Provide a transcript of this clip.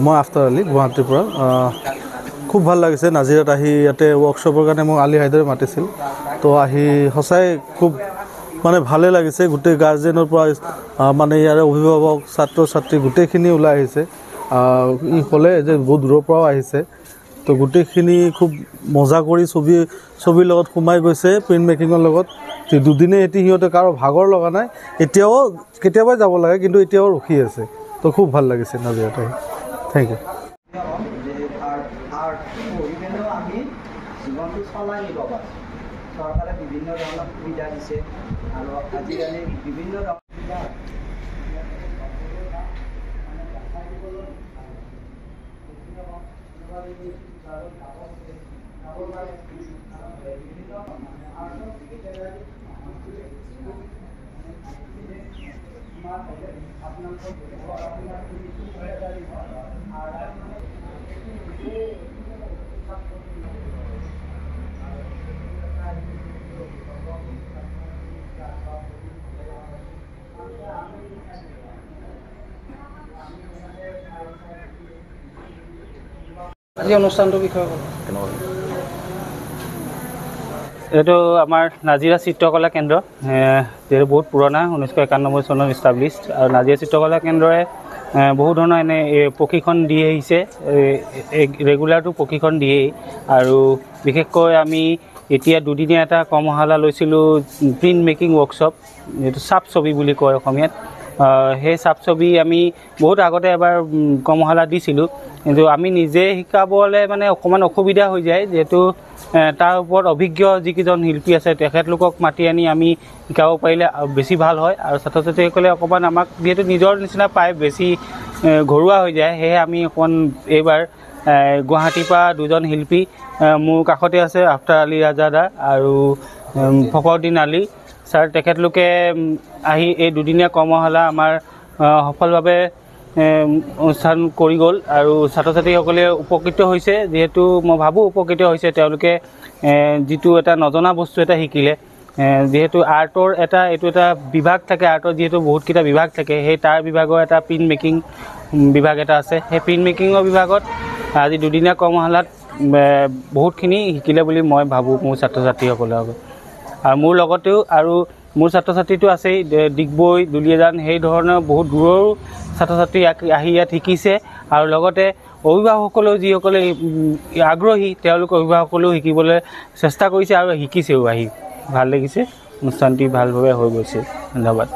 মই আফতাৰ আলী গুৱাহাটীৰ পৰা খুব ভাল লাগিছে নাজিৰাত আহি ইয়াতে ৱৰ্কশ্বপৰ কাৰণে মোক আলী হায়দৰে মাতিছিল তো আহি সঁচাই খুব মানে ভালে লাগিছে গোটেই গাৰ্জেনৰ পৰা মানে ইয়াৰে অভিভাৱক ছাত্ৰ ছাত্ৰী গোটেইখিনি ওলাই আহিছে ই ক'লে যে বহুত দূৰৰ পৰাও আহিছে তো গোটেইখিনি খুব মজা কৰি ছবিৰ লগত সোমাই গৈছে প্ৰিণ্ট মেকিঙৰ লগত দুদিনে এটি সিহঁতে কাৰো ভাগৰ লগা নাই এতিয়াও কেতিয়াবাই যাব লাগে কিন্তু এতিয়াও ৰখি আছে তো খুব ভাল লাগিছে নাজিৰাত আহি থেংক ইউ চৰকাৰে বিভিন্ন ধৰণৰ সুবিধা দিছে আৰু আজিকালি বিভিন্ন আজি অনুষ্ঠানটোৰ বিষয়ে এইটো আমাৰ নাজিৰা চিত্ৰকলা কেন্দ্ৰ যিহেতু বহুত পুৰণা 1991 চনত ইষ্টাব্লিছড আৰু নাজিৰা চিত্ৰকলা কেন্দ্ৰই বহু ধৰণৰ এনে প্ৰশিক্ষণ দি আহিছে ৰেগুলাৰটো প্ৰশিক্ষণ দিয়েই আৰু বিশেষকৈ আমি এতিয়া দুদিনীয়া এটা কৰ্মশালা লৈছিলোঁ প্ৰিণ্ট মেকিং ৱৰ্কশ্বপ যিটো চাপ ছবি বুলি কয় অসমীয়াত সেই চাপ ছবি আমি বহুত আগতে এবাৰ কৰ্মশালা দিছিলোঁ কিন্তু আমি নিজে শিকাবলৈ মানে অকণমান অসুবিধা হৈ যায় যিহেতু তাৰ ওপৰত অভিজ্ঞ যিকেইজন শিল্পী আছে তেখেতলোকক মাতি আনি আমি শিকাব পাৰিলে বেছি ভাল হয় আৰু ছাত্ৰ ছাত্ৰীসকলে অকণমান আমাক যিহেতু নিজৰ নিচিনা পায় বেছি ঘৰুৱা হৈ যায় সেয়ে আমি অকণমান এইবাৰ গুৱাহাটীৰ পৰা দুজন শিল্পী মোৰ কাষতে আছে আফতাৰ আলী ৰাজাদা আৰু ফখৰুদ্দিন আলী ছাৰ তেখেতলোকে আহি এই দুদিনীয়া কৰ্মশালা আমাৰ সফলভাৱে অনুষ্ঠান কৰি গ'ল আৰু ছাত্ৰ ছাত্ৰীসকলে উপকৃত হৈছে যিহেতু মই ভাবোঁ উপকৃত হৈছে তেওঁলোকে যিটো এটা নজনা বস্তু এটা শিকিলে যিহেতু আৰ্টৰ এইটো এটা বিভাগ থাকে আৰ্টৰ যিহেতু বহুতকেইটা বিভাগ থাকে সেই তাৰ বিভাগৰ এটা প্ৰিণ্ট মেকিং বিভাগ এটা আছে সেই প্ৰিণ্ট মেকিঙৰ বিভাগত আজি দুদিনীয়া কৰ্মশালাত বহুতখিনি শিকিলে বুলি মই ভাবোঁ মোৰ ছাত্ৰ ছাত্ৰীসকলৰ আৰু মোৰ লগতেও আৰু মোৰ ছাত্ৰ ছাত্ৰীটো আছেই ডিগবৈ দুলীয়াজান সেই ধৰণৰ বহুত দূৰৰো ছাত্ৰ ছাত্ৰী আহি ইয়াত শিকিছে আৰু লগতে অভিভাৱকসকলেও যিসকলে আগ্ৰহী তেওঁলোকৰ অভিভাৱকসকলেও শিকিবলৈ চেষ্টা কৰিছে আৰু শিকিছেও আহি ভাল লাগিছে অনুষ্ঠানটি ভালভাৱে হৈ গৈছে ধন্যবাদ